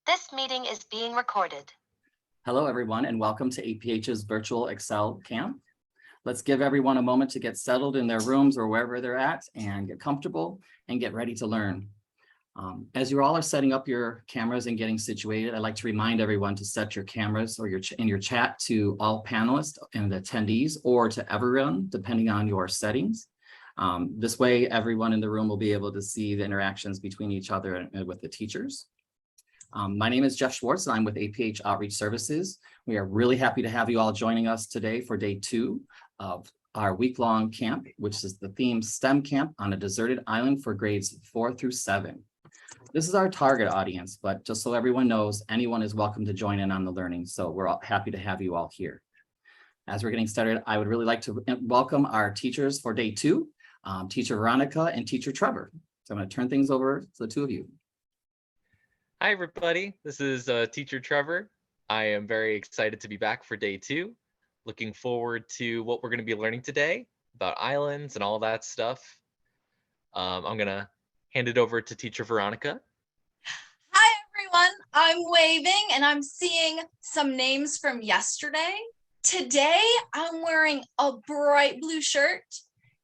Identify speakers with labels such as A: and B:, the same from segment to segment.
A: This meeting is being recorded.
B: Hello, everyone, and welcome to APH's virtual ExCEL camp. Let's give everyone a moment to get settled in their rooms or wherever they're at and get comfortable and get ready to learn. As you all are setting up your cameras and getting situated, I'd like to remind everyone to set your cameras or in your chat to all panelists and attendees or to everyone, depending on your settings. This way, everyone in the room will be able to see the interactions between each other and with the teachers. My name is Jeff Schwartz, and I'm with APH Outreach Services. We are really happy to have you all joining us today for day 2 of our week-long camp, which is the theme STEM Camp on a Deserted Island for grades 4 through 7. This is our target audience, but just so everyone knows, anyone is welcome to join in on the learning, so we're all happy to have you all here. As we're getting started, I would really like to welcome our teachers for day 2, Teacher Veronica and Teacher Trevor. So I'm going to turn things over to the two of you.
C: Hi, everybody. This is Teacher Trevor. I am very excited to be back for day 2. Looking forward to what we're going to be learning today about islands and all that stuff. I'm going to hand it over to Teacher Veronica.
D: Hi, everyone. I'm waving and I'm seeing some names from yesterday. Today, I'm wearing a bright blue shirt.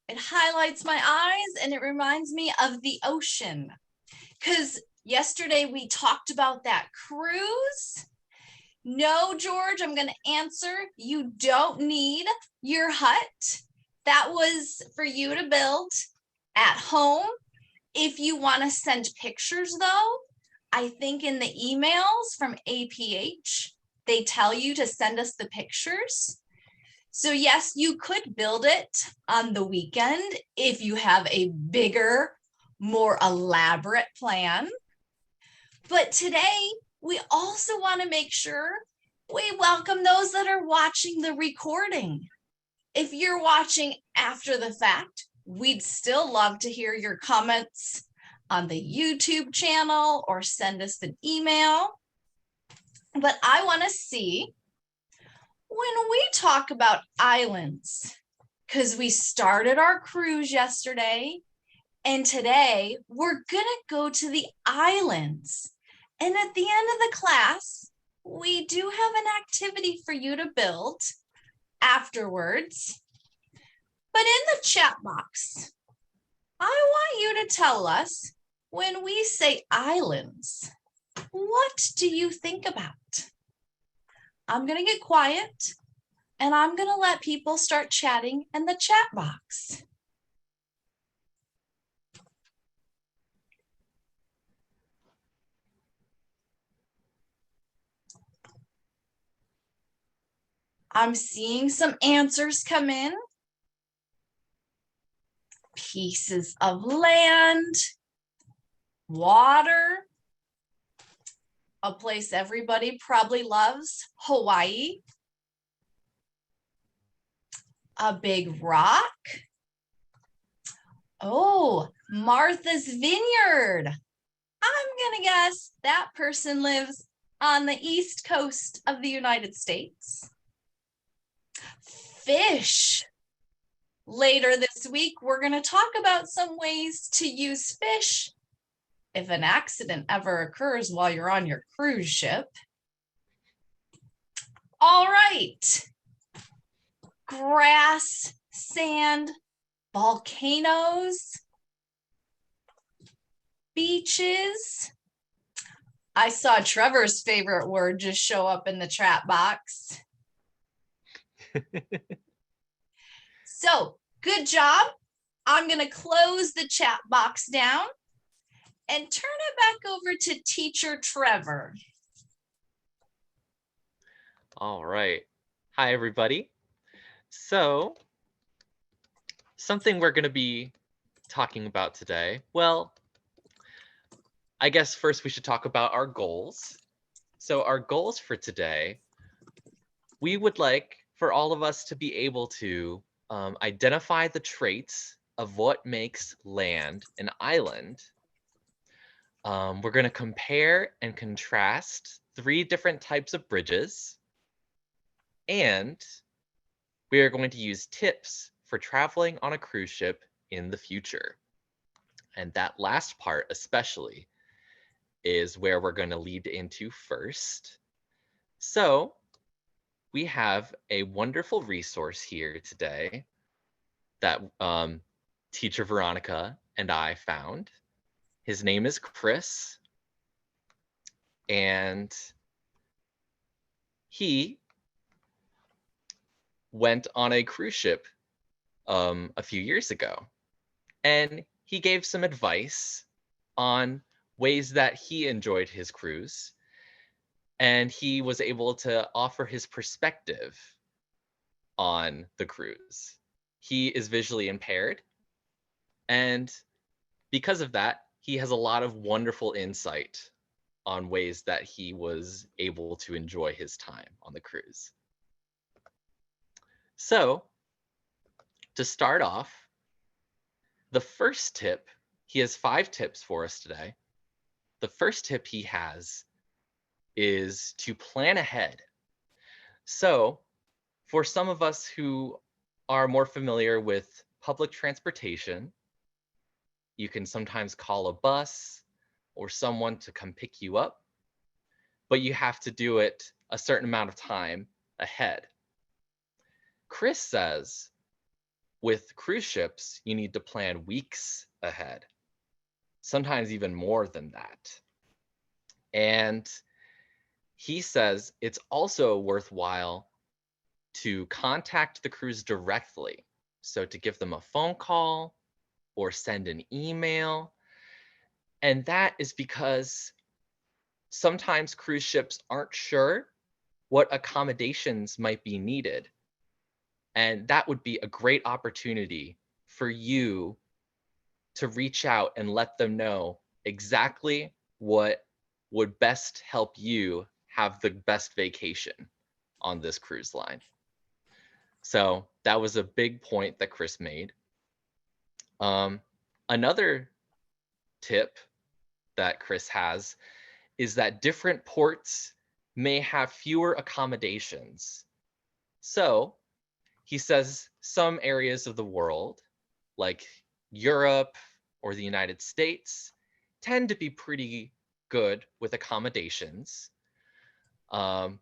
D: It highlights my eyes and it reminds me of the ocean. Because yesterday we talked about that cruise. No, George, I'm going to answer. You don't need your hut. That was for you to build at home. If you want to send pictures, though, I think in the emails from APH, they tell you to send us the pictures. So yes, you could build it on the weekend if you have a bigger, more elaborate plan. But today, we also want to make sure we welcome those that are watching the recording. If you're watching after the fact, we'd still love to hear your comments on the YouTube channel or send us an email. But I want to see when we talk about islands, because we started our cruise yesterday, and today we're going to go to the islands. And at the end of the class, we do have an activity for you to build afterwards. But in the chat box, I want you to tell us, when we say islands, what do you think about? I'm going to get quiet and I'm going to let people start chatting in the chat box. I'm seeing some answers come in. Pieces of land, water, a place everybody probably loves, Hawaii, a big rock. Oh, Martha's Vineyard. I'm gonna guess that person lives on the East Coast of the United States. Fish. Later this week, we're going to talk about some ways to use fish if an accident ever occurs while you're on your cruise ship. All right. Grass, sand, volcanoes, beaches. I saw Trevor's favorite word just show up in the chat box. So, good job. I'm going to close the chat box down and turn it back over to Teacher Trevor.
C: All right. Hi, everybody. So, something we're going to be talking about today. Well, I guess first we should talk about our goals. So, our goals for today, we would like for all of us to be able to identify the traits of what makes land an island. We're going to compare and contrast 3 different types of bridges. And we are going to use tips for traveling on a cruise ship in the future. And that last part especially is where we're going to lead into first. So we have a wonderful resource here today that teacher Veronica and I found. His name is Chris, and he went on a cruise ship a few years ago, and he gave some advice on ways that he enjoyed his cruise, and he was able to offer his perspective on the cruise. He is visually impaired, and because of that, he has a lot of wonderful insight on ways that he was able to enjoy his time on the cruise. So, to start off, the first tip, he has 5 tips for us today. The first tip he has is to plan ahead. So, for some of us who are more familiar with public transportation, you can sometimes call a bus or someone to come pick you up, but you have to do it a certain amount of time ahead. Chris says with cruise ships, you need to plan weeks ahead, sometimes even more than that. And he says it's also worthwhile to contact the cruise directly. So to give them a phone call or send an email. And that is because sometimes cruise ships aren't sure what accommodations might be needed. And that would be a great opportunity for you to reach out and let them know exactly what would best help you have the best vacation on this cruise line. So that was a big point that Chris made. Another tip that Chris has is that different ports may have fewer accommodations. So he says some areas of the world, like Europe or the United States, tend to be pretty good with accommodations, but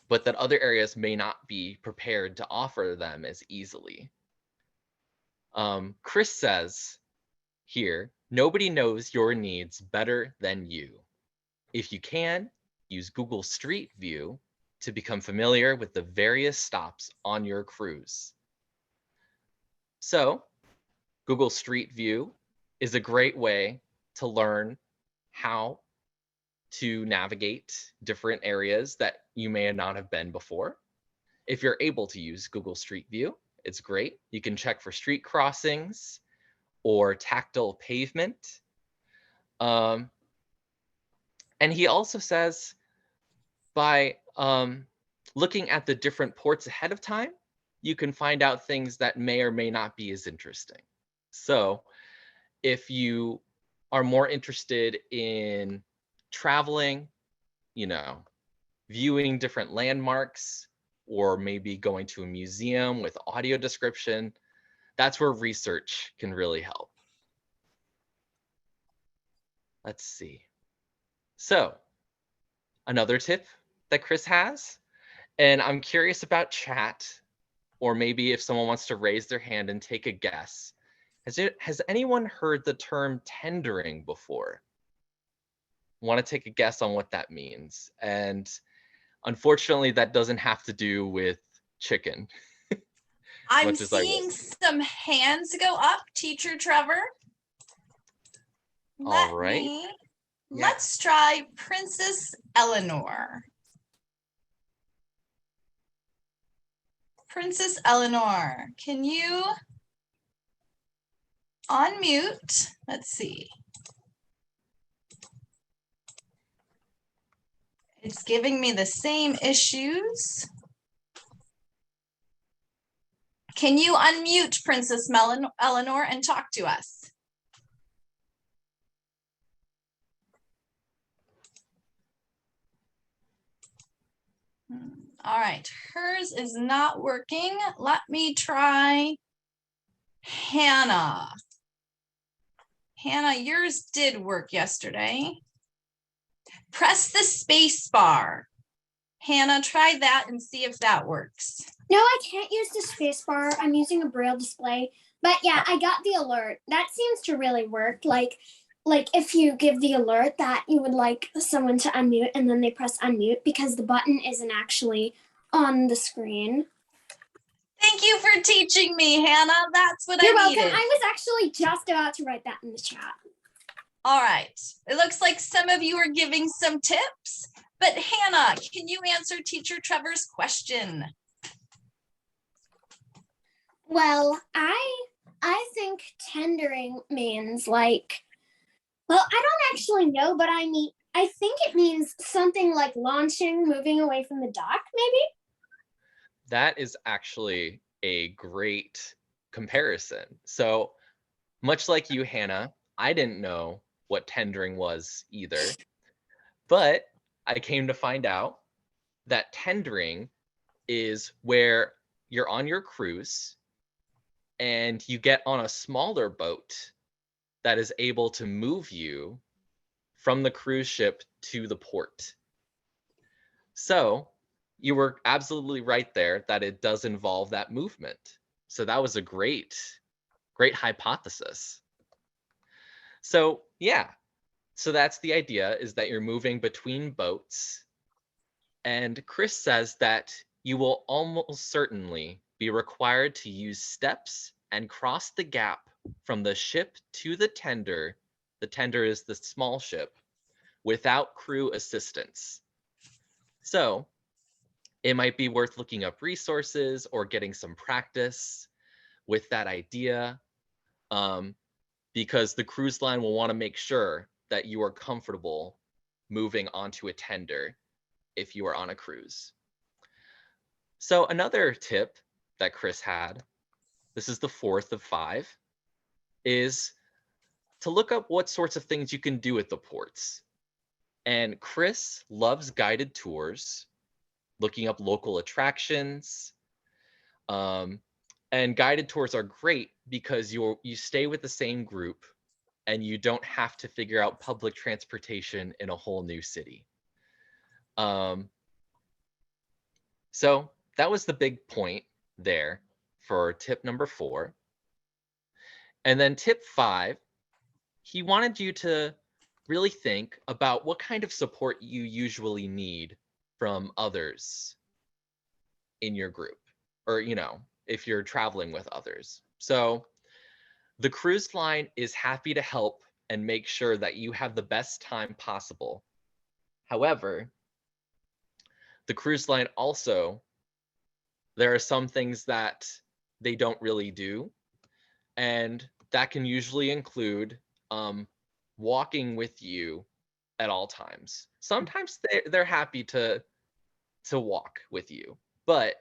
C: that other areas may not be prepared to offer them as easily. Chris says here, nobody knows your needs better than you. If you can, use Google Street View to become familiar with the various stops on your cruise. So, Google Street View is a great way to learn how to navigate different areas that you may not have been before. If you're able to use Google Street View, it's great. You can check for street crossings or tactile pavement. And he also says by looking at the different ports ahead of time, you can find out things that may or may not be as interesting. So if you are more interested in traveling, viewing different landmarks, or maybe going to a museum with audio description, that's where research can really help. Let's see. So another tip that Chris has, and I'm curious about chat, or maybe if someone wants to raise their hand and take a guess. Has anyone heard the term tendering before? Want to take a guess on what that means? And unfortunately, that doesn't have to do with chicken.
D: I'm seeing some hands go up, Teacher Trevor.
C: All right.
D: Let's try Princess Eleanor. Princess Eleanor, can you unmute? Let's see. It's giving me the same issues. Can you unmute Princess Eleanor and talk to us? All right, hers is not working. Let me try Hannah. Hannah, yours did work yesterday. press the space bar. Hannah, try that and see if that works.
E: No, I can't use the space bar. I'm using a braille display. But yeah, I got the alert. That seems to really work. Like if you give the alert that you would like someone to unmute and then they press unmute because the button isn't actually on the screen.
D: Thank you for teaching me, Hannah. That's what
E: You're
D: I
E: welcome.
D: needed.
E: I was actually just about to write that in the chat.
D: All right. It looks like some of you are giving some tips, but Hannah, can you answer Teacher Trevor's question?
E: Well, I think tendering means like, well, I don't actually know, but I think it means something like launching, moving away from the dock, maybe?
C: That is actually a great comparison. So much like you, Hannah, I didn't know what tendering was either, but I came to find out that tendering is where you're on your cruise and you get on a smaller boat that is able to move you from the cruise ship to the port. So you were absolutely right there that it does involve that movement. So that was a great hypothesis. So yeah, so that's the idea, is that you're moving between boats. And Chris says that you will almost certainly be required to use steps and cross the gap from the ship to the tender. The tender is the small ship, without crew assistance. So it might be worth looking up resources or getting some practice with that idea, because the cruise line will want to make sure that you are comfortable moving onto a tender if you are on a cruise. So another tip that Chris had, this is the fourth of 5, is to look up what sorts of things you can do at the ports. And Chris loves guided tours, looking up local attractions. And guided tours are great because you stay with the same group and you don't have to figure out public transportation in a whole new city. So that was the big point there for tip number 4. And then tip 5, he wanted you to really think about what kind of support you usually need from others in your group, or, you know, if you're traveling with others. So the cruise line is happy to help and make sure that you have the best time possible. However, the cruise line also, there are some things that they don't really do, and that can usually include walking with you at all times. Sometimes they're happy to walk with you, but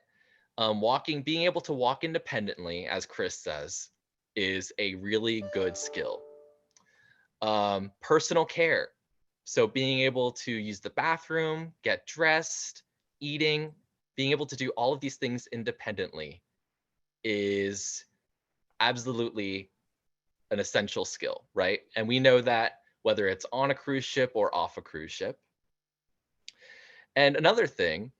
C: being able to walk independently, as Chris says, is a really good skill. Personal care. So being able to use the bathroom, get dressed, eating, being able to do all of these things independently is absolutely an essential skill, right? And we know that whether it's on a cruise ship or off a cruise ship. And another thing,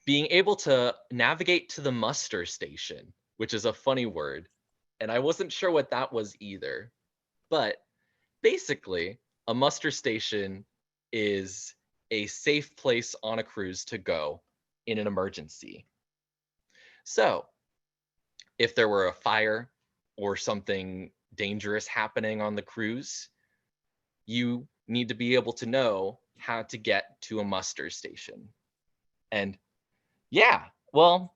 C: being able to navigate to the muster station, which is a funny word, and I wasn't sure what that was either, but basically a muster station is a safe place on a cruise to go in an emergency. So if there were a fire or something dangerous happening on the cruise, you need to be able to know how to get to a muster station. And yeah, well,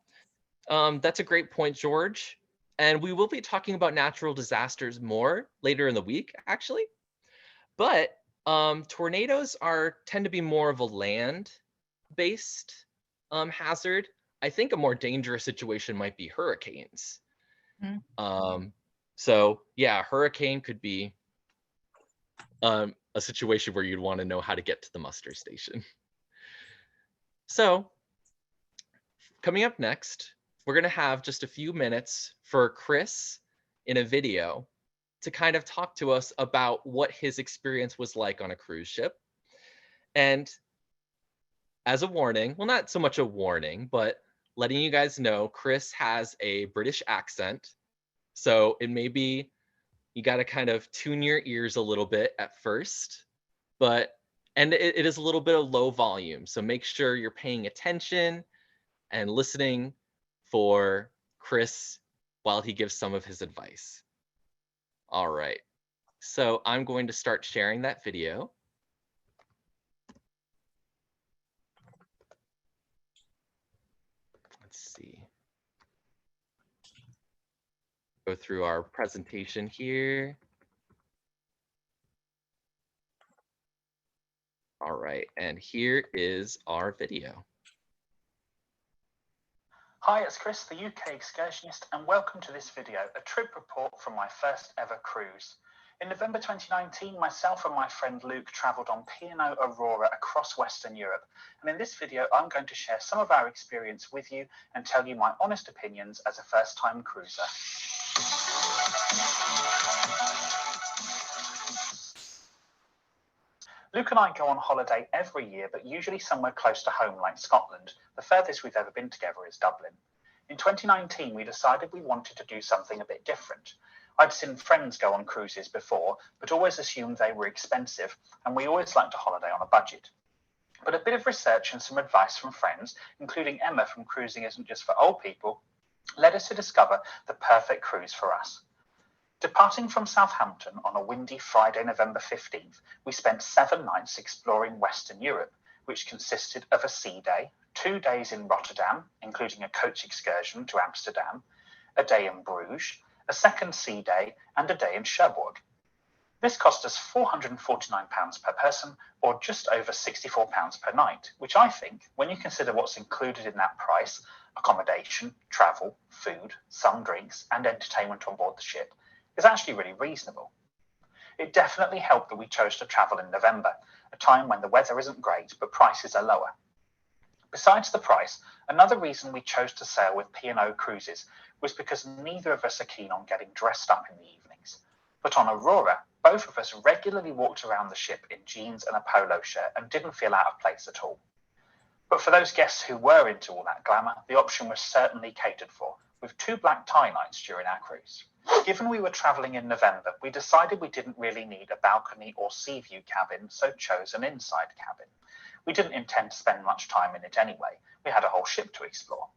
C: that's a great point, George. And we will be talking about natural disasters more later in the week, actually. But tornadoes tend to be more of a land-based hazard. I think a more dangerous situation might be hurricanes. So yeah, a hurricane could be a situation where you'd want to know how to get to the muster station. So coming up next, we're going to have just a few minutes for Chris in a video to kind of talk to us about what his experience was like on a cruise ship. And as a warning, well, not so much a warning, but letting you guys know, Chris has a British accent. So it may be, you got to kind of tune your ears a little bit at first, and it is a little bit of low volume. So make sure you're paying attention and listening for Chris while he gives some of his advice. All right, so I'm going to start sharing that video. Let's see. Go through our presentation here. All right, and here is our video.
F: Hi, it's Chris, the UK excursionist, and welcome to this video, a trip report from my first ever cruise. In November 2019, myself and my friend Luke travelled on P&O Aurora across Western Europe. And in this video, I'm going to share some of our experience with you and tell you my honest opinions as a first-time cruiser. Luke and I go on holiday every year, but usually somewhere close to home like Scotland. The furthest we've ever been together is Dublin. In 2019, we decided we wanted to do something a bit different. I'd seen friends go on cruises before, but always assumed they were expensive, and we always liked to holiday on a budget. But a bit of research and some advice from friends, including Emma from Cruising Isn't Just for Old People, led us to discover the perfect cruise for us. Departing from Southampton on a windy Friday, November 15th, we spent 7 nights exploring Western Europe, which consisted of a sea day, 2 days in Rotterdam, including a coach excursion to Amsterdam, a day in Bruges, a second sea day, and a day in Cherbourg. This cost us £449 per person, or just over £64 per night, which I think, when you consider what's included in that price, accommodation, travel, food, some drinks, and entertainment on board the ship, is actually really reasonable. It definitely helped that we chose to travel in November, a time when the weather isn't great, but prices are lower. Besides the price, another reason we chose to sail with P&O Cruises was because neither of us are keen on getting dressed up in the evenings. But on Aurora, both of us regularly walked around the ship in jeans and a polo shirt and didn't feel out of place at all. But for those guests who were into all that glamour, the option was certainly catered for, with 2 black tie nights during our cruise. Given we were travelling in November, we decided we didn't really need a balcony or sea view cabin, so chose an inside cabin. We didn't intend to spend much time in it anyway. We had a whole ship to explore.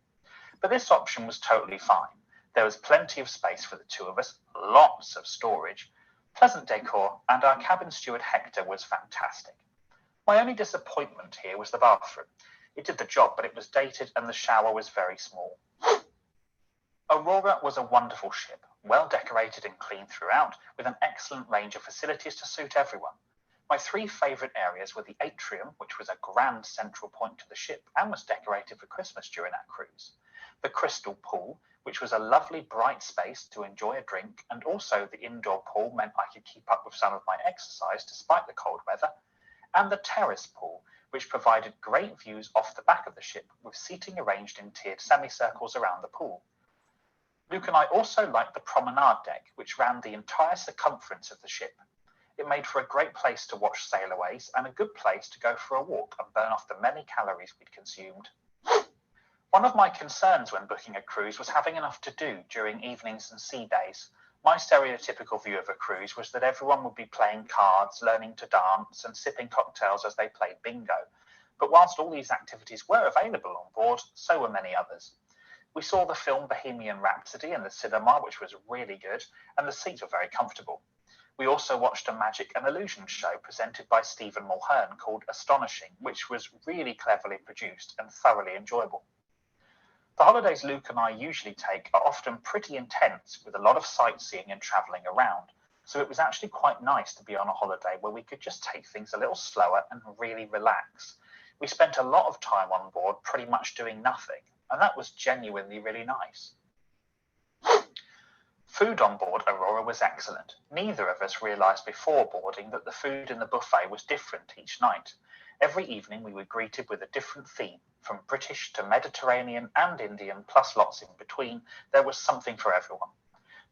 F: But this option was totally fine. There was plenty of space for the 2 of us, lots of storage, pleasant decor, and our cabin steward Hector was fantastic. My only disappointment here was the bathroom. It did the job, but it was dated and the shower was very small. Aurora was a wonderful ship, well decorated and clean throughout, with an excellent range of facilities to suit everyone. My 3 favourite areas were the atrium, which was a grand central point to the ship and was decorated for Christmas during our cruise, the crystal pool, which was a lovely bright space to enjoy a drink, and also the indoor pool meant I could keep up with some of my exercise despite the cold weather, and the terrace pool, which provided great views off the back of the ship with seating arranged in tiered semicircles around the pool. Luke and I also liked the promenade deck, which ran the entire circumference of the ship. It made for a great place to watch sail-aways and a good place to go for a walk and burn off the many calories we'd consumed. One of my concerns when booking a cruise was having enough to do during evenings and sea days. My stereotypical view of a cruise was that everyone would be playing cards, learning to dance, and sipping cocktails as they played bingo. But whilst all these activities were available on board, so were many others. We saw the film Bohemian Rhapsody in the cinema, which was really good, and the seats were very comfortable. We also watched a magic and illusion show presented by Stephen Mulhern called Astonishing, which was really cleverly produced and thoroughly enjoyable. The holidays Luke and I usually take are often pretty intense, with a lot of sightseeing and travelling around, so it was actually quite nice to be on a holiday where we could just take things a little slower and really relax. We spent a lot of time on board pretty much doing nothing, and that was genuinely really nice. Food on board Aurora was excellent. Neither of us realised before boarding that the food in the buffet was different each night. Every evening we were greeted with a different theme, from British to Mediterranean and Indian, plus lots in between. There was something for everyone.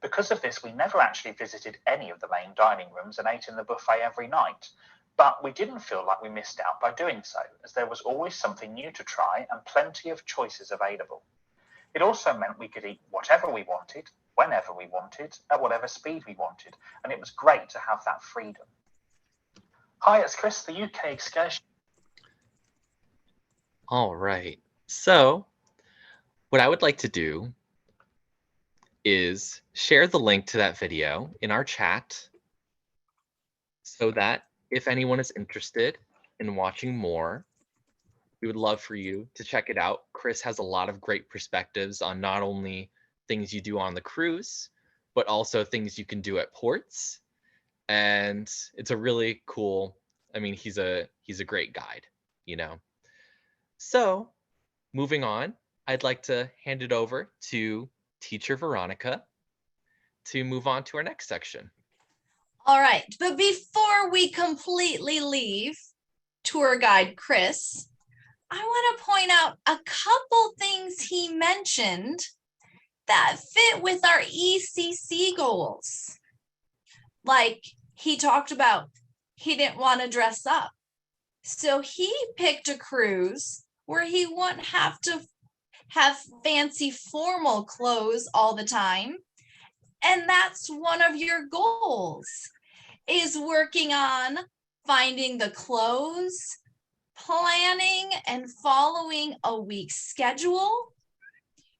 F: Because of this, we never actually visited any of the main dining rooms and ate in the buffet every night. But we didn't feel like we missed out by doing so, as there was always something new to try and plenty of choices available. It also meant we could eat whatever we wanted, whenever we wanted, at whatever speed we wanted, and it was great to have that freedom. Hi, it's Chris, the UK excursion.
C: All right. So what I would like to do is share the link to that video in our chat so that if anyone is interested in watching more, we would love for you to check it out. Chris has a lot of great perspectives on not only things you do on the cruise, but also things you can do at ports. And it's a really cool, I mean, he's a great guide, you know. So moving on, I'd like to hand it over to teacher Veronica to move on to our next section.
D: All right, but before we completely leave tour guide Chris, I want to point out a couple things he mentioned that fit with our ECC goals. Like he talked about, he didn't want to dress up. So he picked a cruise where he wouldn't have to have fancy formal clothes all the time. And that's one of your goals, is working on finding the clothes, planning and following a week's schedule.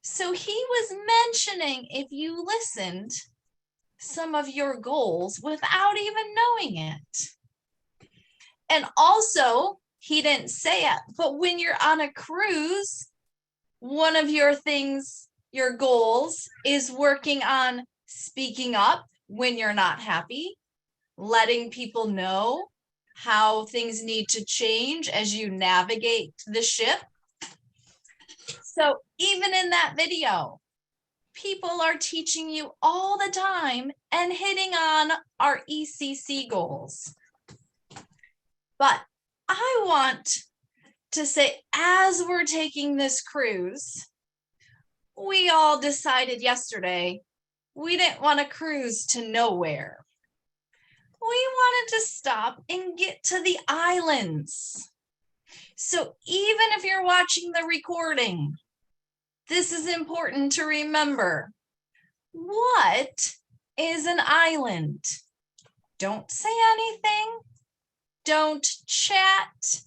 D: So he was mentioning, if you listened, some of your goals without even knowing it. And also, he didn't say it, but when you're on a cruise, one of your things, your goals, is working on speaking up when you're not happy, letting people know how things need to change as you navigate the ship. So even in that video, people are teaching you all the time and hitting on our ECC goals. But I want to say, as we're taking this cruise, we all decided yesterday we didn't want to cruise to nowhere. We wanted to stop and get to the islands. So even if you're watching the recording, this is important to remember. What is an island? Don't say anything. Don't chat.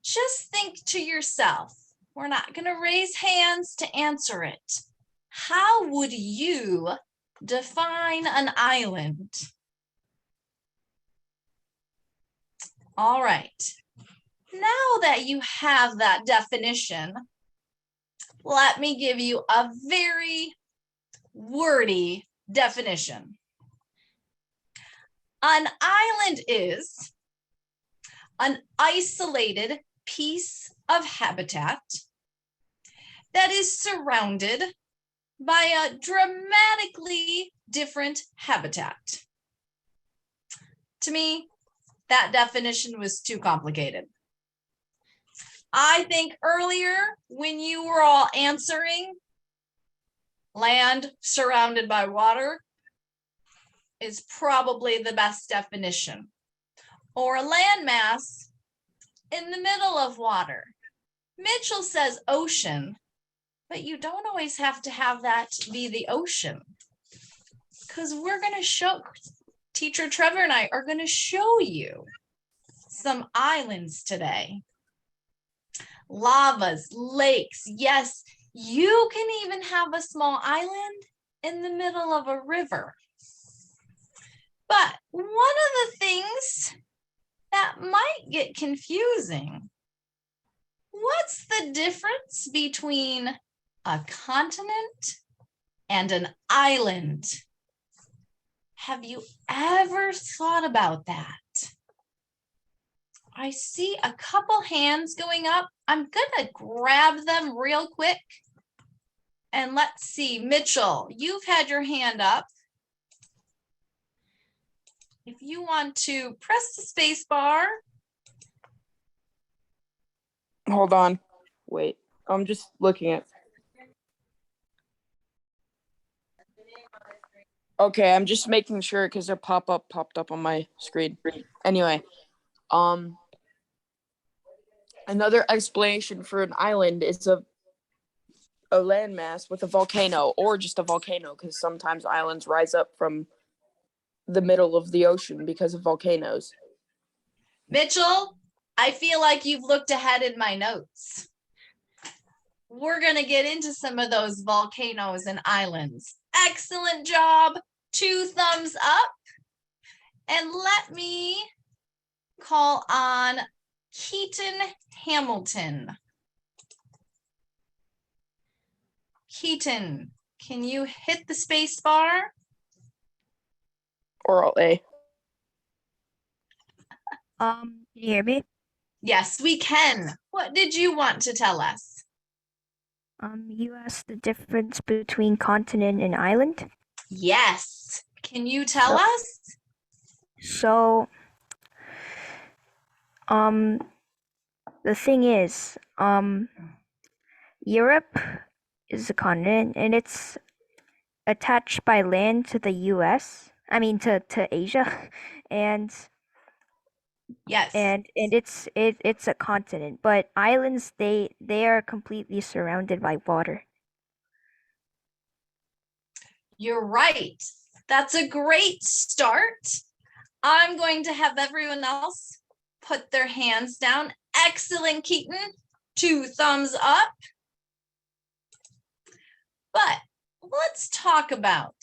D: Just think to yourself. We're not going to raise hands to answer it. How would you define an island? All right. Now that you have that definition, let me give you a very wordy definition. An island is an isolated piece of habitat that is surrounded by a dramatically different habitat. To me, that definition was too complicated. I think earlier when you were all answering, land surrounded by water is probably the best definition. Or a landmass in the middle of water. Mitchell says ocean, but you don't always have to have that be the ocean. Because we're going to show, Teacher Trevor and I are going to show you some islands today. Lavas, lakes, yes, you can even have a small island in the middle of a river. But one of the things that might get confusing, what's the difference between a continent and an island? Have you ever thought about that? I see a couple hands going up. I'm gonna grab them real quick. And let's see, Mitchell, you've had your hand up. If you want to press the space bar.
G: Hold on. Wait, I'm just looking at. Okay, I'm just making sure because a pop-up popped up on my screen. Anyway, Another explanation for an island is a landmass with a volcano, or just a volcano, because sometimes islands rise up from the middle of the ocean because of volcanoes.
D: Mitchell, I feel like you've looked ahead in my notes. We're going to get into some of those volcanoes and islands. Excellent job. 2 thumbs up. And let me call on Keaton Hamilton. Keaton, can you hit the space bar?
G: Or A.
H: Can you hear me?
D: Yes, we can. What did you want to tell us?
H: You asked the difference between continent and island.
D: Yes. Can you tell us?
H: So, the thing is, Europe is a continent and it's attached by land to the US. I mean to Asia. And
D: Yes.
H: and it's a continent, but islands they are completely surrounded by water.
D: You're right. That's a great start. I'm going to have everyone else put their hands down. Excellent, Keaton. 2 thumbs up. But let's talk about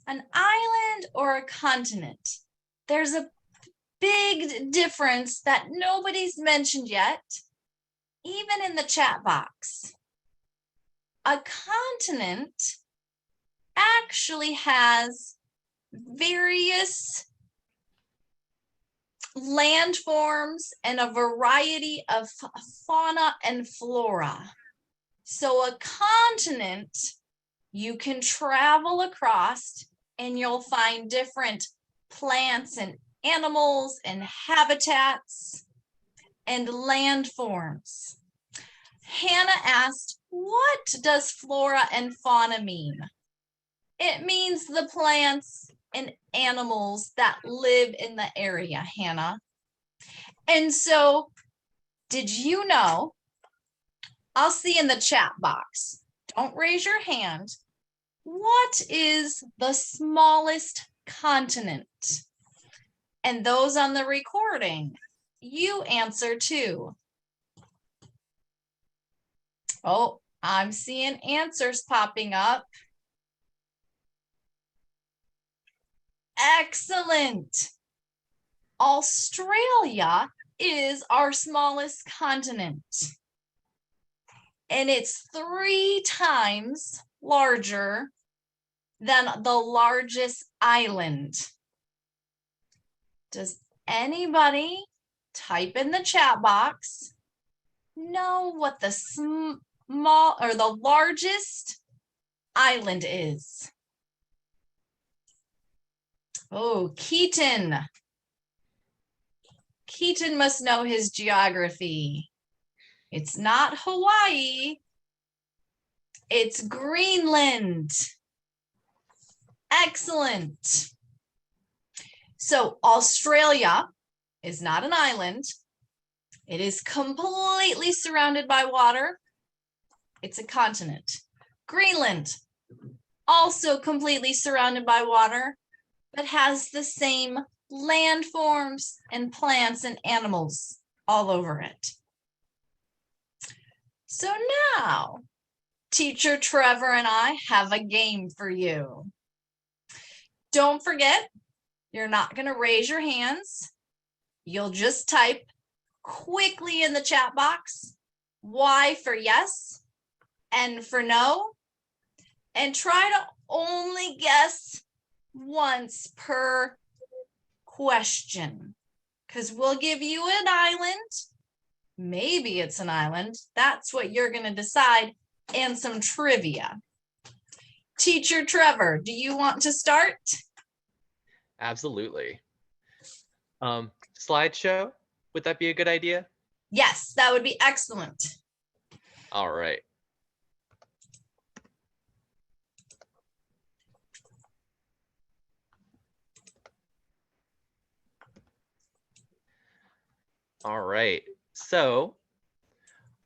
D: an island or a continent. There's a big difference that nobody's mentioned yet, even in the chat box. A continent actually has various landforms and a variety of fauna and flora. So a continent you can travel across and you'll find different plants and animals and habitats and landforms. Hannah asked, what does flora and fauna mean? It means the plants and animals that live in the area, Hannah. And so, did you know, I'll see in the chat box, don't raise your hand, what is the smallest continent? And those on the recording, you answer too. Oh, I'm seeing answers popping up. Excellent. Australia is our smallest continent. And it's 3 times larger than the largest island. Does anybody type in the chat box know what the small or the largest island is? Oh, Keaton. Keaton must know his geography. It's not Hawaii. It's Greenland. Excellent. So Australia is not an island. It is completely surrounded by water. It's a continent. Greenland, also completely surrounded by water, but has the same landforms and plants and animals all over it. So now, Teacher Trevor and I have a game for you. Don't forget, you're not going to raise your hands. You'll just type quickly in the chat box, Y for yes, N for no, and try to only guess once per question, because we'll give you an island. Maybe it's an island. That's what you're going to decide, and some trivia. Teacher Trevor, do you want to start?
C: Absolutely. Slideshow, would that be a good idea?
D: Yes, that would be excellent.
C: All right. All right. So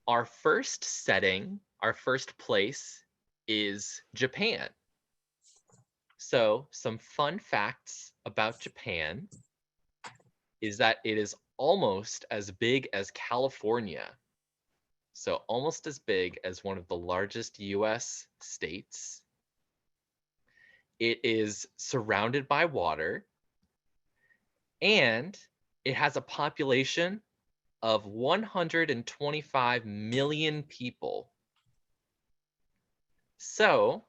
C: our first setting, our first place is Japan. So some fun facts about Japan is that it is almost as big as California. So almost as big as one of the largest US states. It is surrounded by water, and it has a population of 125 million people. So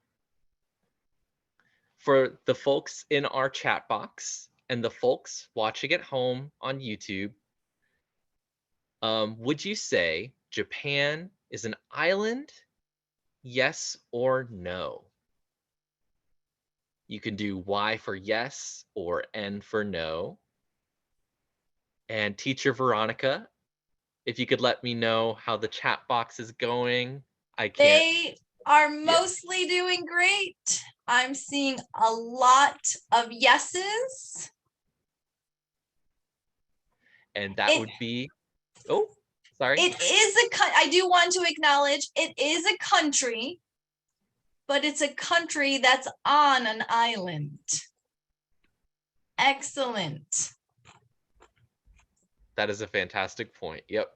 C: for the folks in our chat box and the folks watching at home on YouTube, would you say Japan is an island? Yes or no? You can do Y for yes or N for no. And teacher Veronica, if you could let me know how the chat box is going. I can't.
D: They are mostly doing great. I'm seeing a lot of yeses.
C: And that would be, oh, sorry.
D: It is I do want to acknowledge it is a country, but it's a country that's on an island. Excellent.
C: That is a fantastic point. Yep.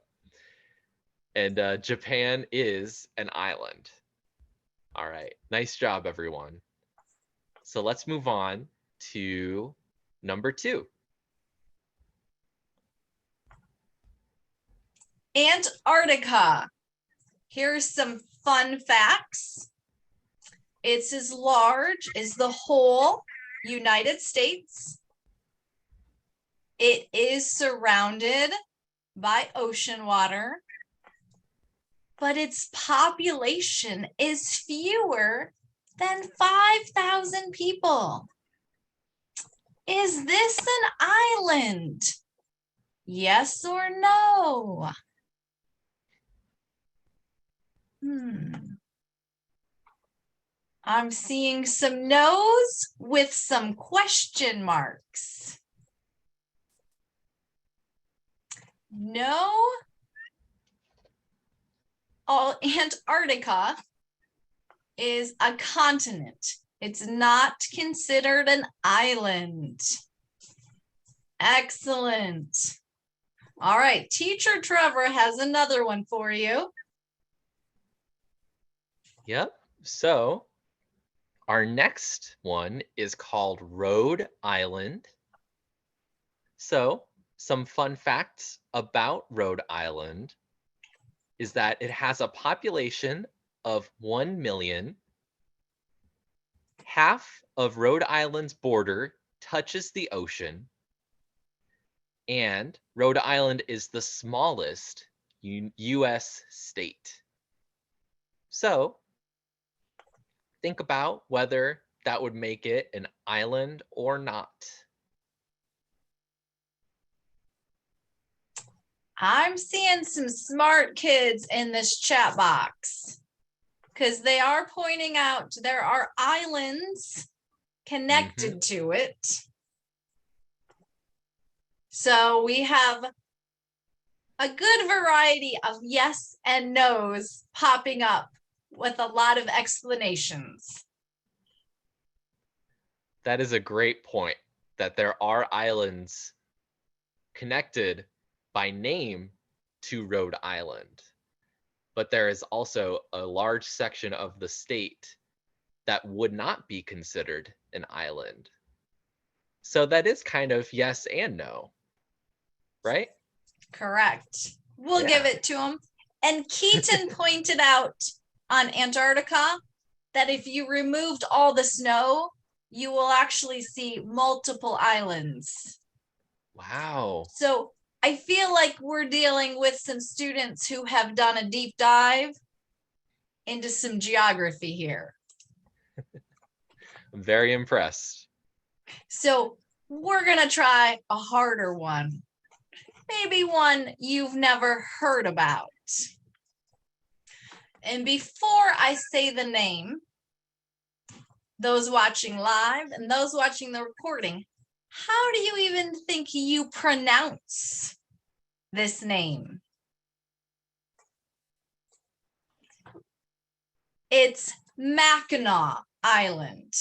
C: And Japan is an island. All right. Nice job, everyone. So let's move on to number 2.
D: Antarctica. Here's some fun facts. It's as large as the whole United States. It is surrounded by ocean water, but its population is fewer than 5,000 people. Is this an island? Yes or no? I'm seeing some no's with some question marks. No. Oh, Antarctica is a continent. It's not considered an island. Excellent. All right, teacher Trevor has another one for you.
C: Yep. So our next one is called Rhode Island. So some fun facts about Rhode Island is that it has a population of 1 million. Half of Rhode Island's border touches the ocean. And Rhode Island is the smallest US state. So think about whether that would make it an island or not.
D: I'm seeing some smart kids in this chat box because they are pointing out there are islands connected to it. So we have a good variety of yes and no's popping up with a lot of explanations.
C: That is a great point, that there are islands connected by name to Rhode Island. But there is also a large section of the state that would not be considered an island. So that is kind of yes and no, right?
D: Correct. We'll give it to him. And Keaton pointed out on Antarctica that if you removed all the snow, you will actually see multiple islands.
C: Wow.
D: So I feel like we're dealing with some students who have done a deep dive into some geography here.
C: I'm very impressed.
D: So we're going to try a harder one. Maybe one you've never heard about. And before I say the name, those watching live and those watching the recording, how do you even think you pronounce this name? It's Mackinac Island.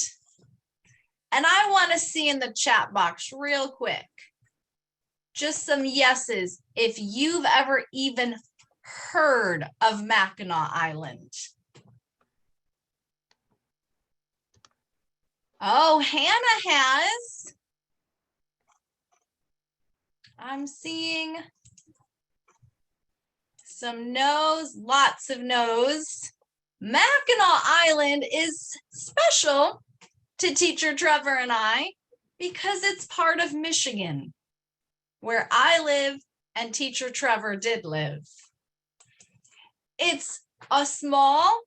D: And I want to see in the chat box real quick, just some yeses if you've ever even heard of Mackinac Island. Oh, Hannah has. I'm seeing some no's, lots of no's. Mackinac Island is special to Teacher Trevor and I because it's part of Michigan, where I live and Teacher Trevor did live. It's a small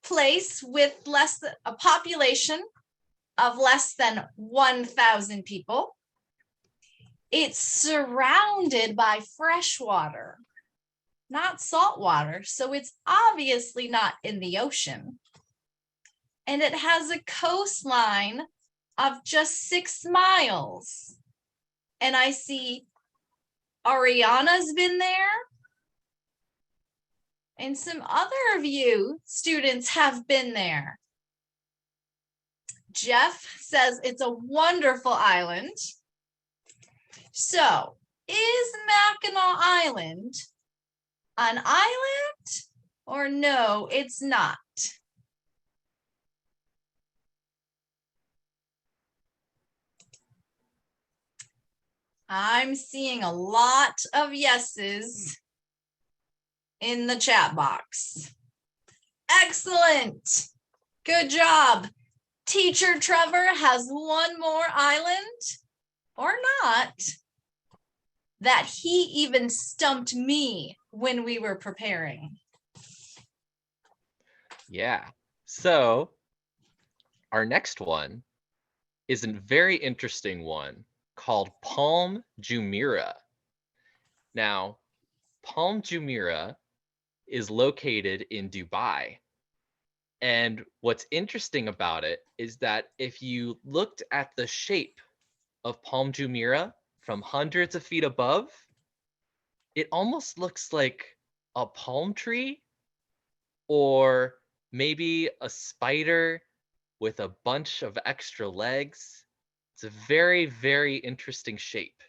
D: place with a population of less than 1,000 people. It's surrounded by fresh water, not salt water, so it's obviously not in the ocean. And it has a coastline of just 6 miles. And I see Ariana's been there. And some other of you students have been there. Jeff says it's a wonderful island. So, is Mackinac Island an island or no, it's not? I'm seeing a lot of yeses in the chat box. Excellent. Good job. Teacher Trevor has one more island, or not, that he even stumped me when we were preparing.
C: Yeah. So our next one is a very interesting one called Palm Jumeirah. Now, Palm Jumeirah is located in Dubai. And what's interesting about it is that if you looked at the shape of Palm Jumeirah from hundreds of feet above, it almost looks like a palm tree or maybe a spider with a bunch of extra legs. It's a very, very interesting shape.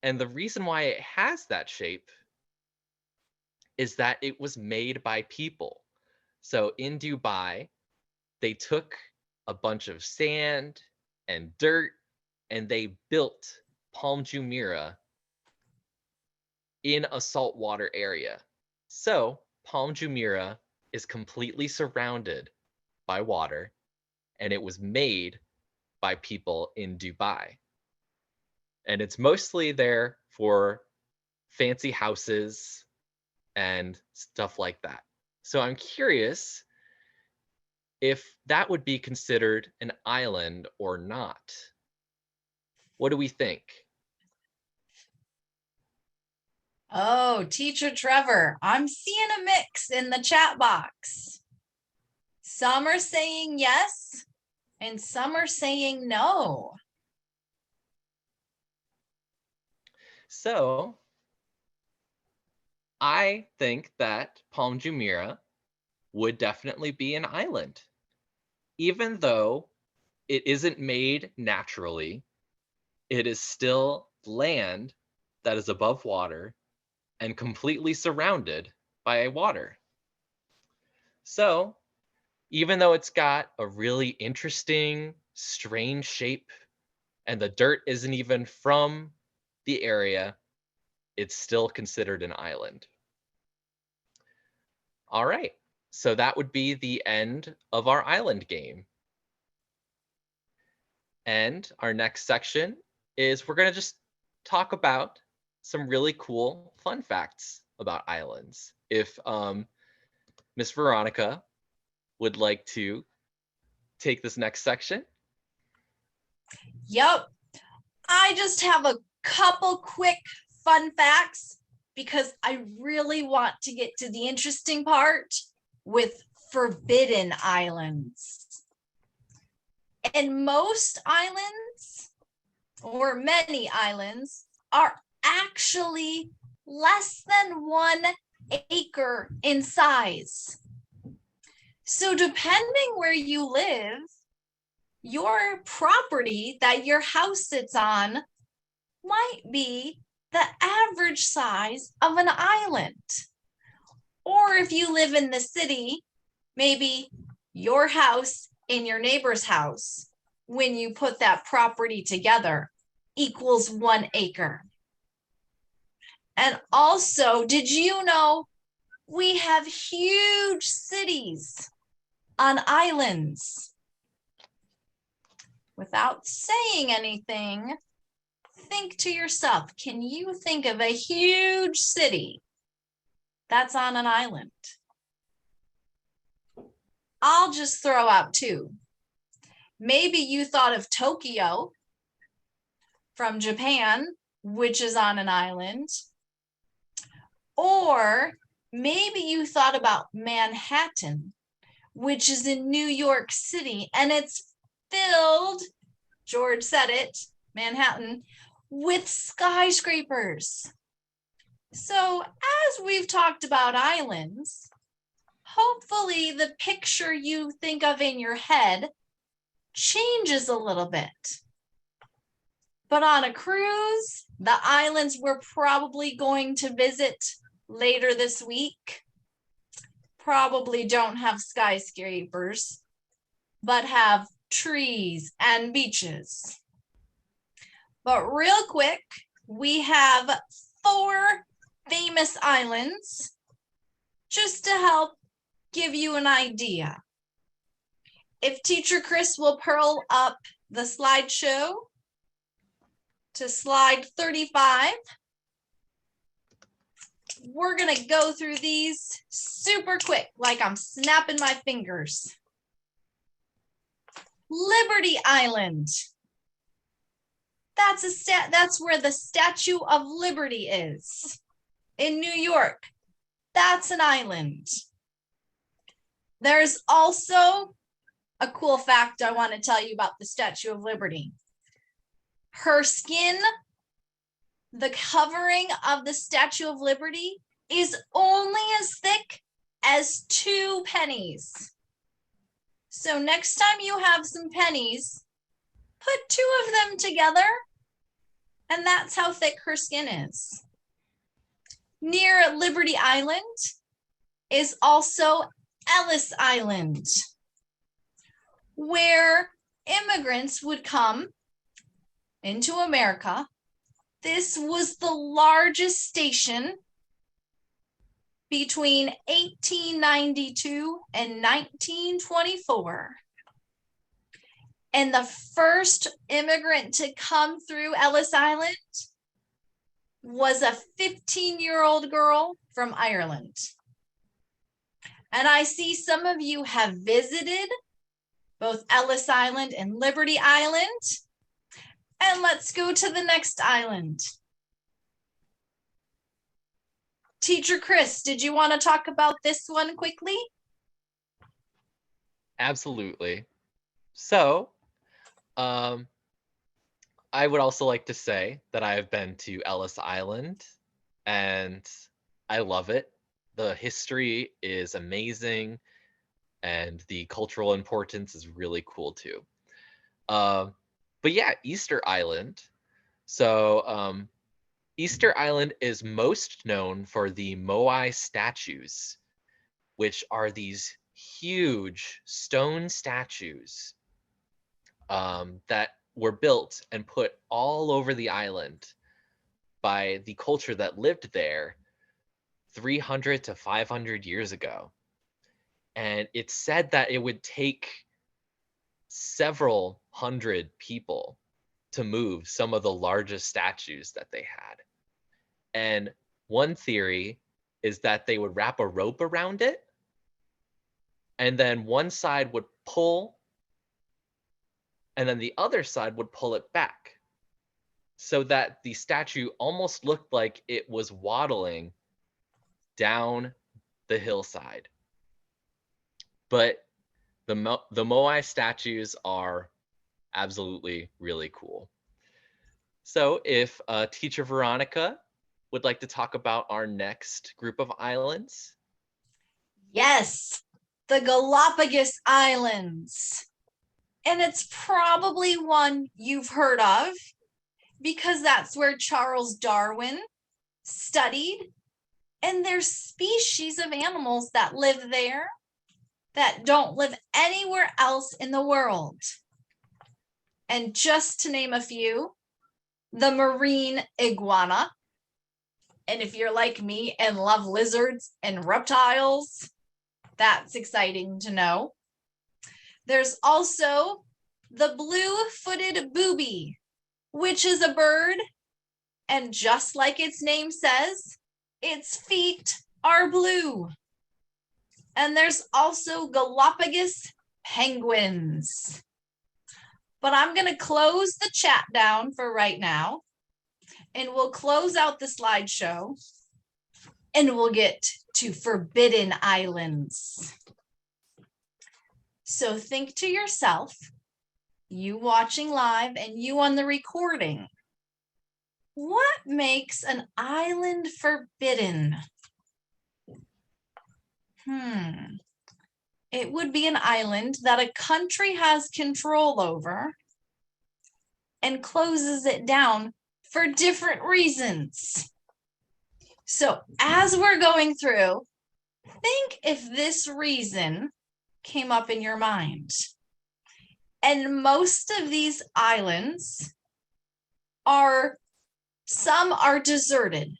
C: And the reason why it has that shape is that it was made by people. So in Dubai, they took a bunch of sand and dirt and they built Palm Jumeirah in a saltwater area. So Palm Jumeirah is completely surrounded by water and it was made by people in Dubai. And it's mostly there for fancy houses and stuff like that. So I'm curious if that would be considered an island or not. What do we think?
D: Oh, Teacher Trevor, I'm seeing a mix in the chat box. Some are saying yes, and some are saying no.
C: So I think that Palm Jumeirah would definitely be an island. Even though it isn't made naturally, it is still land that is above water and completely surrounded by water. So even though it's got a really interesting, strange shape, and the dirt isn't even from the area, it's still considered an island. All right, so that would be the end of our island game. And our next section is we're gonna just talk about some really cool fun facts about islands. If Miss Veronica would like to take this next section.
D: Yep. I just have a couple quick fun facts because I really want to get to the interesting part with forbidden islands. And most islands, or many islands, are actually less than 1 acre in size. So depending where you live, your property that your house sits on might be the average size of an island. Or if you live in the city, maybe your house and your neighbor's house, when you put that property together, equals 1 acre. And also, did you know we have huge cities on islands? Without saying anything, think to yourself, can you think of a huge city that's on an island? I'll just throw out 2. Maybe you thought of Tokyo from Japan, which is on an island. Or maybe you thought about Manhattan, which is in New York City, and it's filled, George said it, Manhattan, with skyscrapers. So as we've talked about islands, hopefully the picture you think of in your head changes a little bit. But on a cruise, the islands we're probably going to visit later this week probably don't have skyscrapers, but have trees and beaches. But real quick, we have 4 famous islands just to help give you an idea. If Teacher Chris will pull up the slideshow to slide 35, we're going to go through these super quick, like I'm snapping my fingers. Liberty Island. That's where the Statue of Liberty is. In New York. That's an island. There's also a cool fact I want to tell you about the Statue of Liberty. Her skin, the covering of the Statue of Liberty, is only as thick as 2 pennies. So next time you have some pennies, put 2 of them together, and that's how thick her skin is. Near Liberty Island is also Ellis Island, where immigrants would come into America. This was the largest station between 1892 and 1924. And the first immigrant to come through Ellis Island was a 15-year-old girl from Ireland. And I see some of you have visited both Ellis Island and Liberty Island. And let's go to the next island. Teacher Chris, did you want to talk about this one quickly?
C: Absolutely. So, I would also like to say that I have been to Ellis Island and I love it. The history is amazing and the cultural importance is really cool too. But yeah, Easter Island. So Easter Island is most known for the Moai statues, which are these huge stone statues that were built and put all over the island by the culture that lived there 300 to 500 years ago. And it's said that it would take several hundred people to move some of the largest statues that they had. And one theory is that they would wrap a rope around it, and then one side would pull, and then the other side would pull it back, so that the statue almost looked like it was waddling down the hillside. But the Moai statues are absolutely really cool. So if Teacher Veronica would like to talk about our next group of islands?
D: Yes, the Galapagos Islands. And it's probably one you've heard of because that's where Charles Darwin studied. And there's species of animals that live there that don't live anywhere else in the world. And just to name a few, the marine iguana. And if you're like me and love lizards and reptiles, that's exciting to know. There's also the blue-footed booby, which is a bird. And just like its name says, its feet are blue. And there's also Galapagos penguins. But I'm going to close the chat down for right now. And we'll close out the slideshow. And we'll get to forbidden islands. So think to yourself, you watching live and you on the recording, what makes an island forbidden? It would be an island that a country has control over and closes it down for different reasons. So as we're going through, think if this reason came up in your mind. And most of these islands some are deserted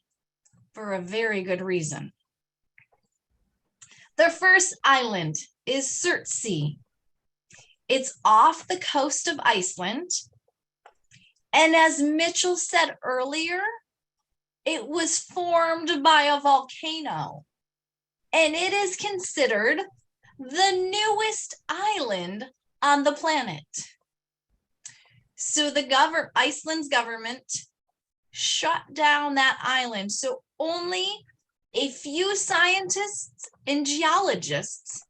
D: for a very good reason. The first island is Surtsey. It's off the coast of Iceland. And as Mitchell said earlier, it was formed by a volcano. And it is considered the newest island on the planet. So Iceland's government shut down that island. So only a few scientists and geologists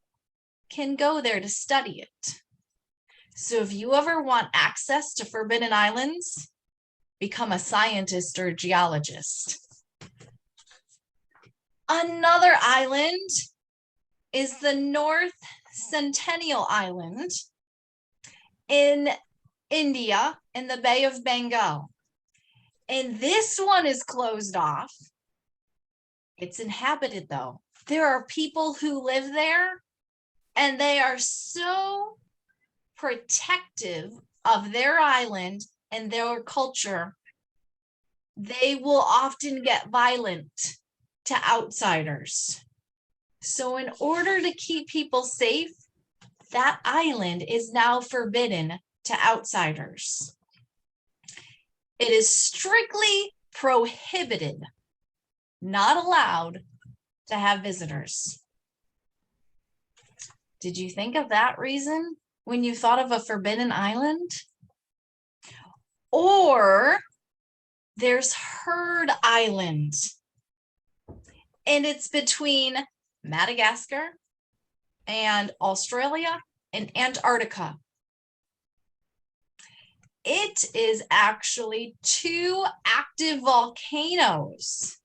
D: can go there to study it. So if you ever want access to forbidden islands, become a scientist or a geologist. Another island is the North Centennial Island in India in the Bay of Bengal. And this one is closed off. It's inhabited though. There are people who live there and they are so protective of their island and their culture. They will often get violent to outsiders. So in order to keep people safe, that island is now forbidden to outsiders. It is strictly prohibited, not allowed to have visitors. Did you think of that reason when you thought of a forbidden island? Or there's Heard Island, and it's between Madagascar and Australia and Antarctica. It is actually 2 active volcanoes.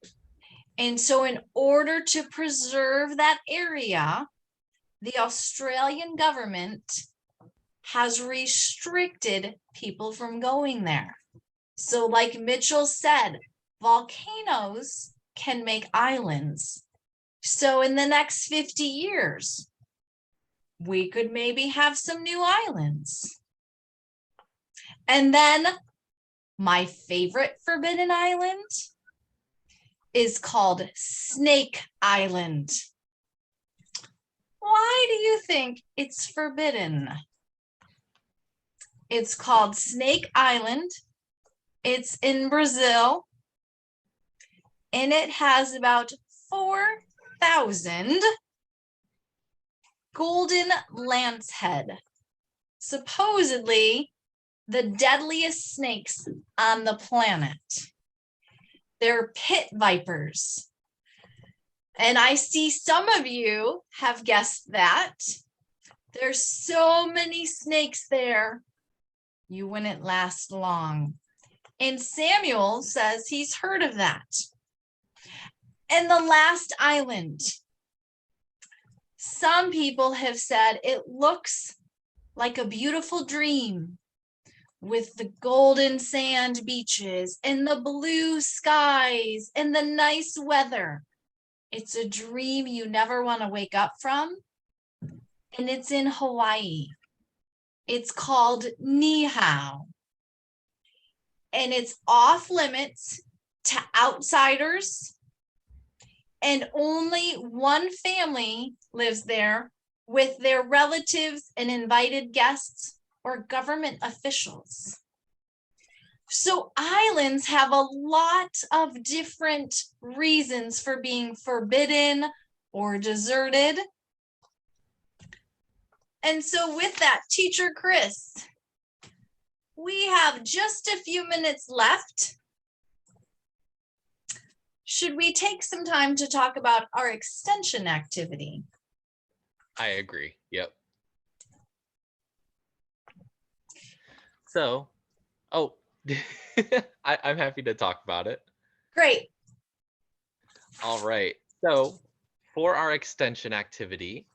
D: And so in order to preserve that area, the Australian government has restricted people from going there. So like Mitchell said, volcanoes can make islands. So in the next 50 years, we could maybe have some new islands. And then my favorite forbidden island is called Snake Island. Why do you think it's forbidden? It's called Snake Island. It's in Brazil. And it has about 4,000 golden lancehead, supposedly the deadliest snakes on the planet. They're pit vipers. And I see some of you have guessed that. There's so many snakes there, you wouldn't last long. And Samuel says he's heard of that. And the last island. Some people have said it looks like a beautiful dream with the golden sand beaches and the blue skies and the nice weather. It's a dream you never want to wake up from. And it's in Hawaii. It's called Niihau. And it's off limits to outsiders. And only one family lives there with their relatives and invited guests or government officials. So islands have a lot of different reasons for being forbidden or deserted. And so with that, Teacher Chris, we have just a few minutes left. Should we take some time to talk about our extension activity?
C: I agree. Yep. So, I'm happy to talk about it.
D: Great.
C: All right. So for our extension activity,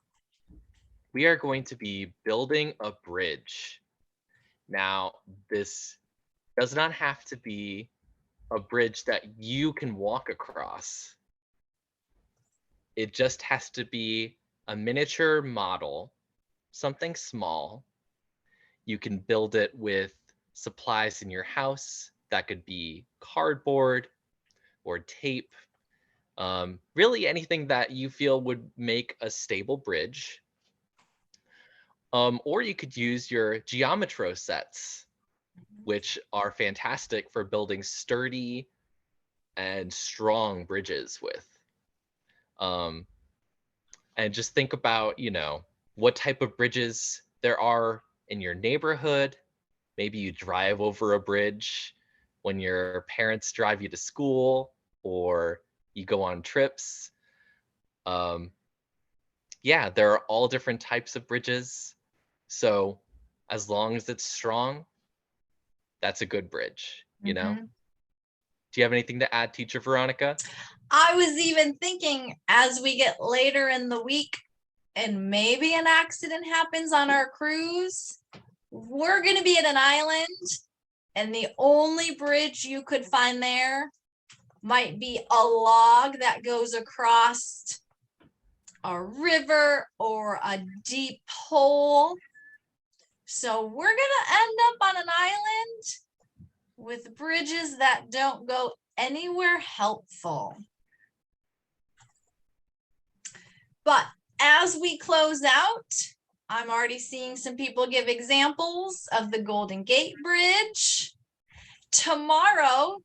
C: we are going to be building a bridge. Now, this does not have to be a bridge that you can walk across. It just has to be a miniature model, something small. You can build it with supplies in your house. That could be cardboard or tape, really anything that you feel would make a stable bridge. Or you could use your Geometro sets, which are fantastic for building sturdy and strong bridges with. And just think about, what type of bridges there are in your neighborhood. Maybe you drive over a bridge when your parents drive you to school, or you go on trips. Yeah, there are all different types of bridges. So as long as it's strong, that's a good bridge, you know? Do you have anything to add, Teacher Veronica?
D: I was even thinking as we get later in the week and maybe an accident happens on our cruise, we're going to be at an island and the only bridge you could find there might be a log that goes across a river or a deep hole. So we're going to end up on an island with bridges that don't go anywhere helpful. But as we close out, I'm already seeing some people give examples of the Golden Gate Bridge. Tomorrow,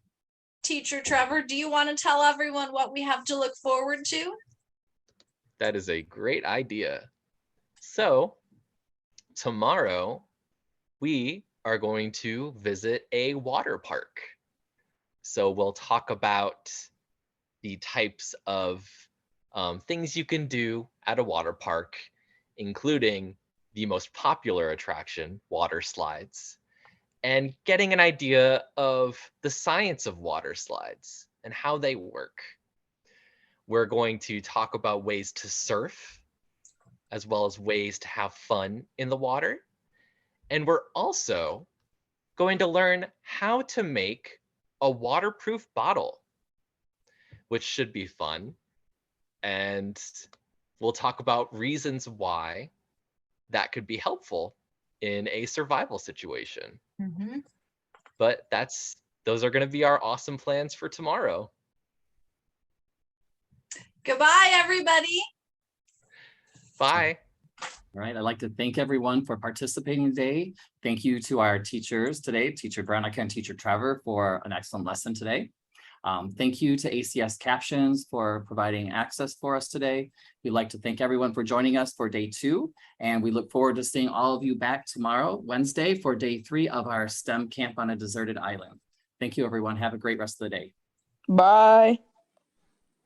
D: Teacher Trevor, do you want to tell everyone what we have to look forward to?
C: That is a great idea. So tomorrow, we are going to visit a water park. So we'll talk about the types of things you can do at a water park, including the most popular attraction, water slides, and getting an idea of the science of water slides and how they work. We're going to talk about ways to surf, as well as ways to have fun in the water. And we're also going to learn how to make a waterproof bottle, which should be fun. And we'll talk about reasons why that could be helpful in a survival situation. But those are going to be our awesome plans for tomorrow.
D: Goodbye, everybody.
C: Bye.
B: All right, I'd like to thank everyone for participating today. Thank you to our teachers today, Teacher Veronica and Teacher Trevor, for an excellent lesson today. Thank you to ACS Captions for providing access for us today. We'd like to thank everyone for joining us for day 2, and we look forward to seeing all of you back tomorrow, Wednesday, for day 3 of our STEM Camp on a Deserted Island. Thank you, everyone. Have a great rest of the day.
G: Bye.